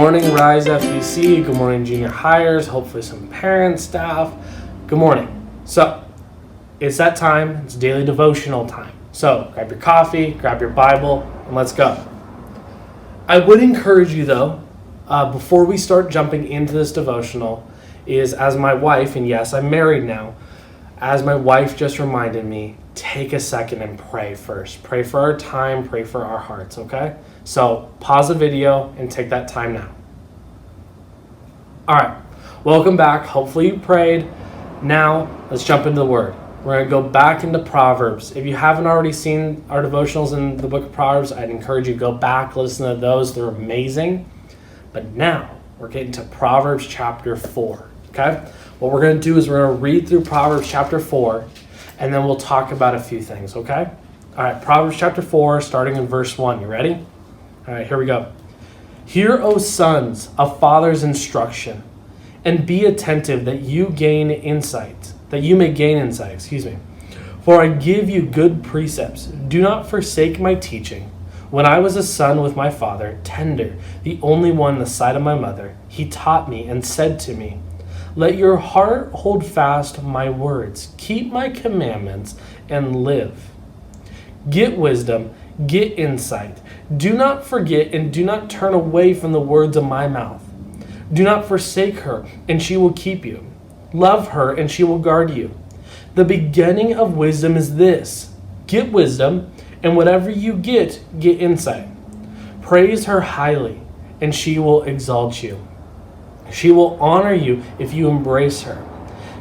morning, Rise FBC. Good morning, junior hires. Hopefully some parents, staff. Good morning. So, it's that time. It's daily devotional time. So, grab your coffee, grab your Bible, and let's go. I would encourage you, though, before we start jumping into this devotional, is as my wife, and yes, I'm married now, as my wife just reminded me, take a second and pray first. Pray for our time, pray for our hearts, okay? So pause the video and take that time now. All right, welcome back. Hopefully you prayed. Now let's jump into the Word. We're going to go back into Proverbs. If you haven't already seen our devotionals in the book of Proverbs, I'd encourage you to go back, listen to those. They're amazing. But now we're getting to Proverbs chapter 4, okay? What we're going to do is we're going to read through Proverbs chapter 4, and then we'll talk about a few things, okay? All right, Proverbs chapter 4, starting in verse 1. You ready? All right, here we go. Hear, O sons, a father's instruction, and be attentive that you may gain insight, For I give you good precepts. Do not forsake my teaching. When I was a son with my father, tender, the only one in the sight of my mother, he taught me and said to me, let your heart hold fast my words. Keep my commandments and live. Get wisdom, get insight. Do not forget and do not turn away from the words of my mouth. Do not forsake her, and she will keep you. Love her, and she will guard you. The beginning of wisdom is this. Get wisdom, and whatever you get insight. Praise her highly, and she will exalt you. She will honor you if you embrace her.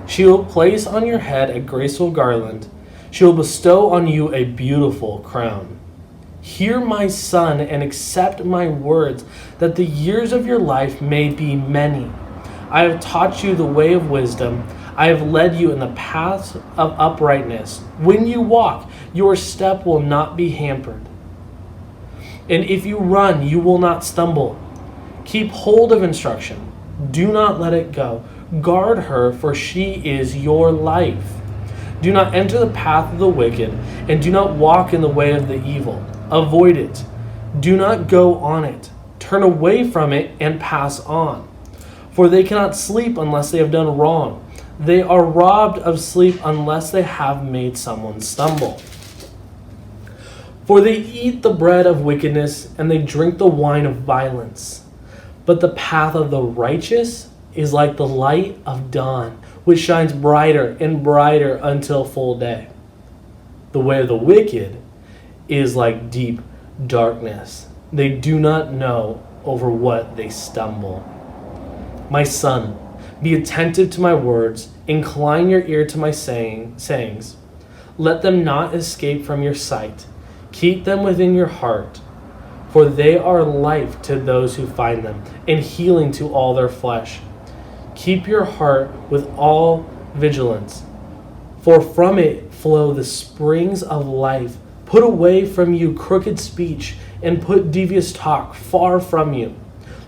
She will place on your head a graceful garland. She will bestow on you a beautiful crown. Hear, my son, and accept my words, that the years of your life may be many. I have taught you the way of wisdom. I have led you in the paths of uprightness. When you walk, your step will not be hampered. And if you run, you will not stumble. Keep hold of instruction. Do not let it go. Guard her, for she is your life. Do not enter the path of the wicked, and do not walk in the way of the evil. Avoid it. Do not go on it. Turn away from it and pass on. For they cannot sleep unless they have done wrong. They are robbed of sleep unless they have made someone stumble. For they eat the bread of wickedness, and they drink the wine of violence. But the path of the righteous is like the light of dawn, which shines brighter and brighter until full day. The way of the wicked is like deep darkness. They do not know over what they stumble. My son, be attentive to my words. Incline your ear to my sayings. Let them not escape from your sight. Keep them within your heart. For they are life to those who find them, and healing to all their flesh. Keep your heart with all vigilance, for from it flow the springs of life. Put away from you crooked speech, and put devious talk far from you.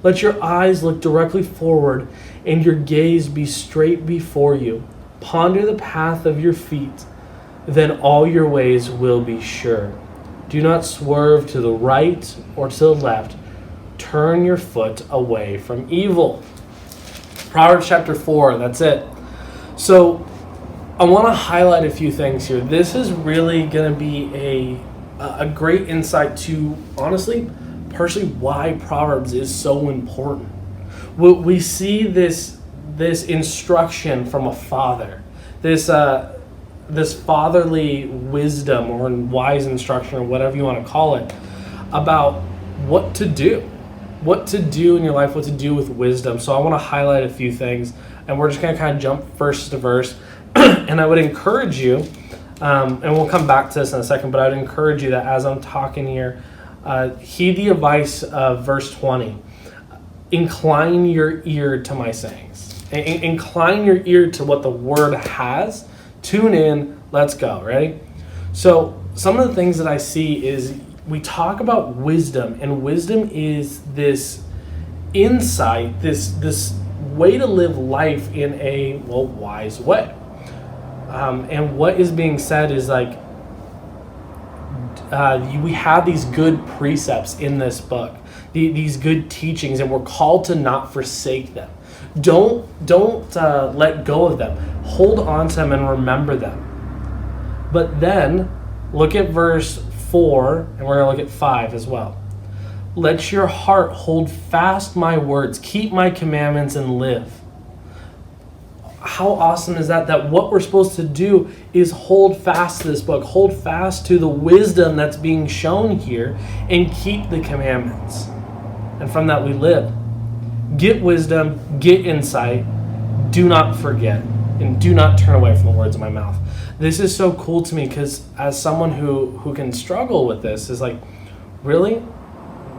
Let your eyes look directly forward, and your gaze be straight before you. Ponder the path of your feet, then all your ways will be sure. Do not swerve to the right or to the left. Turn your foot away from evil. Proverbs chapter 4, that's it. So I want to highlight a few things here. This is really going to be a great insight to, honestly, personally, why Proverbs is so important. We see this instruction from a father, this fatherly wisdom or wise instruction or whatever you want to call it about what to do in your life, what to do with wisdom. So I want to highlight a few things, and we're just going to kind of jump verse to verse. And I would encourage you, and we'll come back to this in a second, but I would encourage you that as I'm talking here, heed the advice of verse 20. Incline your ear to my sayings. Incline your ear to what the word has. Tune in, let's go, ready? So some of the things that I see is we talk about wisdom, and wisdom is this insight, this way to live life in a, wise way. And what is being said is like, we have these good precepts in this book these good teachings, and we're called to not forsake them. Don't let go of them. Hold on to them and remember them. But then look at verse 4, and we're going to look at 5 as well. Let your heart hold fast my words, keep my commandments, and live. How awesome is that? That what we're supposed to do is hold fast to this book, hold fast to the wisdom that's being shown here, and keep the commandments. And from that we live. Get wisdom, get insight, do not forget, and do not turn away from the words of my mouth. This is so cool to me, because as someone who can struggle with this, is like, really?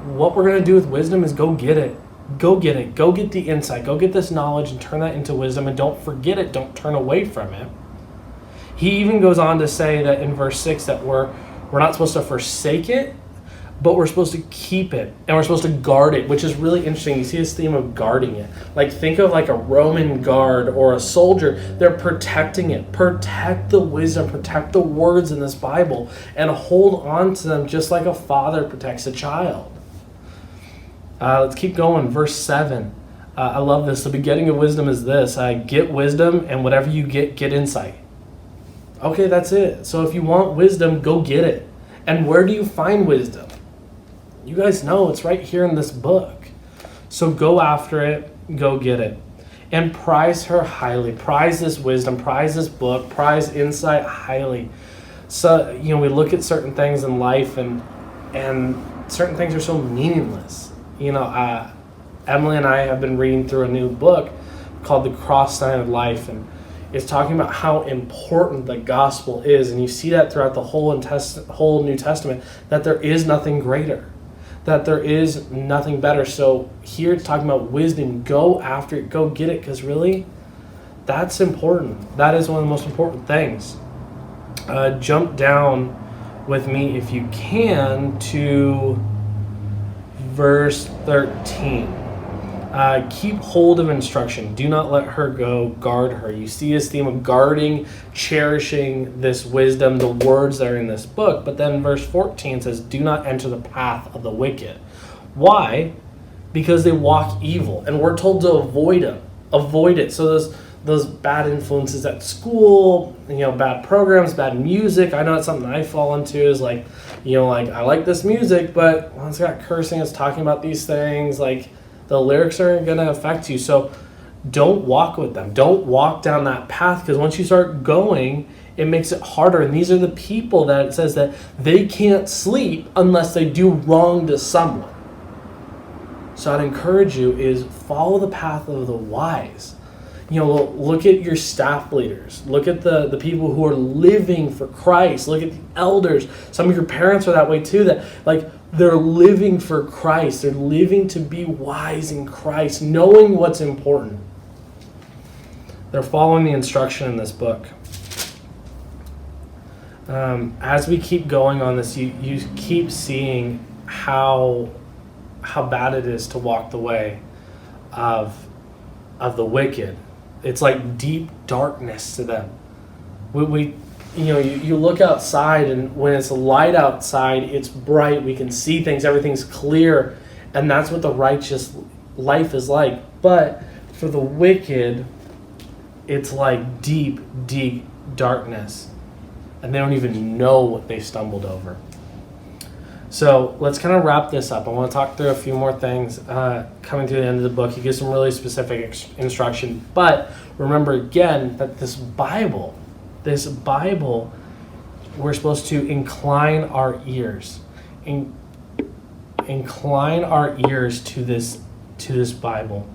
What we're going to do with wisdom is go get it. Go get it. Go get the insight. Go get this knowledge and turn that into wisdom, and don't forget it. Don't turn away from it. He even goes on to say that in verse 6 that we're not supposed to forsake it, but we're supposed to keep it, and we're supposed to guard it, which is really interesting. You see this theme of guarding it. Like, think of like a Roman guard or a soldier. They're protecting it. Protect the wisdom, protect the words in this Bible, and hold on to them just like a father protects a child. Let's keep going. Verse 7. I love this. The beginning of wisdom is this. Get wisdom, and whatever you get insight. Okay, that's it. So if you want wisdom, go get it. And where do you find wisdom? You guys know it's right here in this book. So go after it, go get it. And prize her highly. Prize this wisdom, prize this book, prize insight highly. So, we look at certain things in life, and certain things are so meaningless. Emily and I have been reading through a new book called The Cross Sign of Life, and it's talking about how important the gospel is. And you see that throughout the whole New Testament, that there is nothing greater, that there is nothing better. So here it's talking about wisdom. Go after it, go get it, because really, that's important. That is one of the most important things. Jump down with me, if you can, to verse 13. Keep hold of instruction. Do not let her go. Guard her. You see this theme of guarding, cherishing this wisdom, the words that are in this book. But then verse 14 says, do not enter the path of the wicked. Why? Because they walk evil. And we're told to avoid them. Avoid it. So those bad influences at school, bad programs, bad music. I know it's something I fall into, is like I like this music, but when it's got cursing, it's talking about these things, like the lyrics are going to affect you. So don't walk with them. Don't walk down that path, because once you start going, it makes it harder. And these are the people that it says that they can't sleep unless they do wrong to someone. So I'd encourage you is follow the path of the wise. Look at your staff leaders. Look at the people who are living for Christ. Look at the elders. Some of your parents are that way too, that they're living for Christ. They're living to be wise in Christ, knowing what's important. They're following the instruction in this book. As we keep going on this, you keep seeing how bad it is to walk the way of the wicked. It's like deep darkness to them. You look outside, and when it's light outside, it's bright. We can see things. Everything's clear, and that's what the righteous life is like. But for the wicked, it's like deep, deep darkness, and they don't even know what they stumbled over. So let's kind of wrap this up. I want to talk through a few more things coming to the end of the book. He gives some really specific instruction. But remember again that this Bible, we're supposed to incline our ears. Incline our ears to this Bible.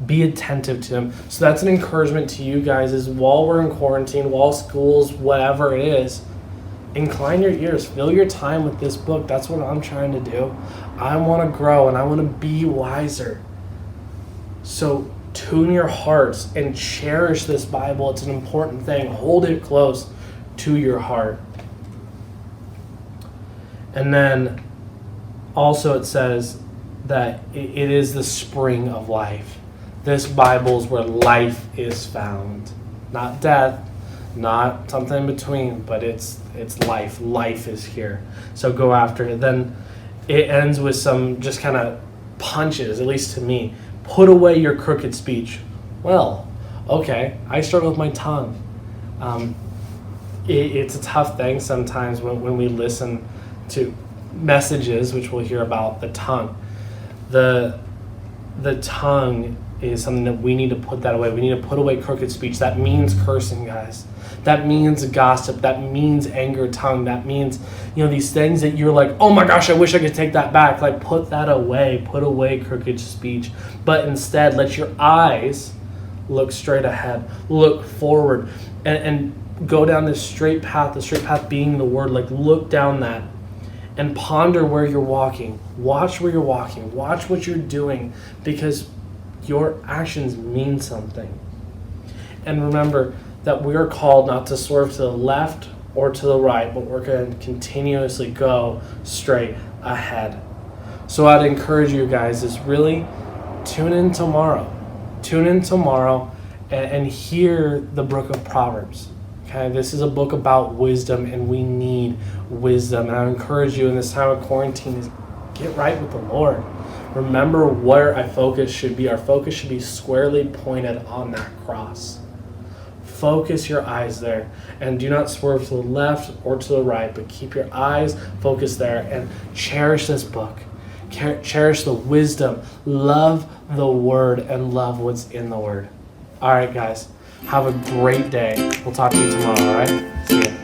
Be attentive to him. So that's an encouragement to you guys, is while we're in quarantine, while schools, whatever it is, incline your ears, fill your time with this book. That's what I'm trying to do. I want to grow, and I want to be wiser. So tune your hearts and cherish this Bible. It's an important thing. Hold it close to your heart. And then also it says that it is the spring of life. This Bible is where life is found. Not death, not something in between, but it's life. Life is here. So go after it. Then it ends with some just kind of punches, at least to me. Put away your crooked speech. Well, okay, I struggle with my tongue. It's a tough thing sometimes when we listen to messages, which we'll hear about the tongue. The tongue is something that we need to put that away. We need to put away crooked speech. That means cursing, guys. That means gossip. That means anger tongue. That means, these things that you're like, oh my gosh, I wish I could take that back. Like, put that away. Put away crooked speech. But instead, let your eyes look straight ahead. Look forward. And go down this straight path, the straight path being the word. Like, look down that and ponder where you're walking. Watch where you're walking. Watch what you're doing, because your actions mean something. And remember that we are called not to swerve to the left or to the right, but we're going to continuously go straight ahead. So I'd encourage you guys is really tune in tomorrow. Tune in tomorrow and hear the book of Proverbs. Okay, this is a book about wisdom, and we need wisdom. And I encourage you in this time of quarantine is get right with the Lord. Remember where our focus should be. Our focus should be squarely pointed on that cross. Focus your eyes there, and do not swerve to the left or to the right, but keep your eyes focused there and cherish this book. Cherish the wisdom. Love the word and love what's in the word. All right, guys. Have a great day. We'll talk to you tomorrow, all right? See ya.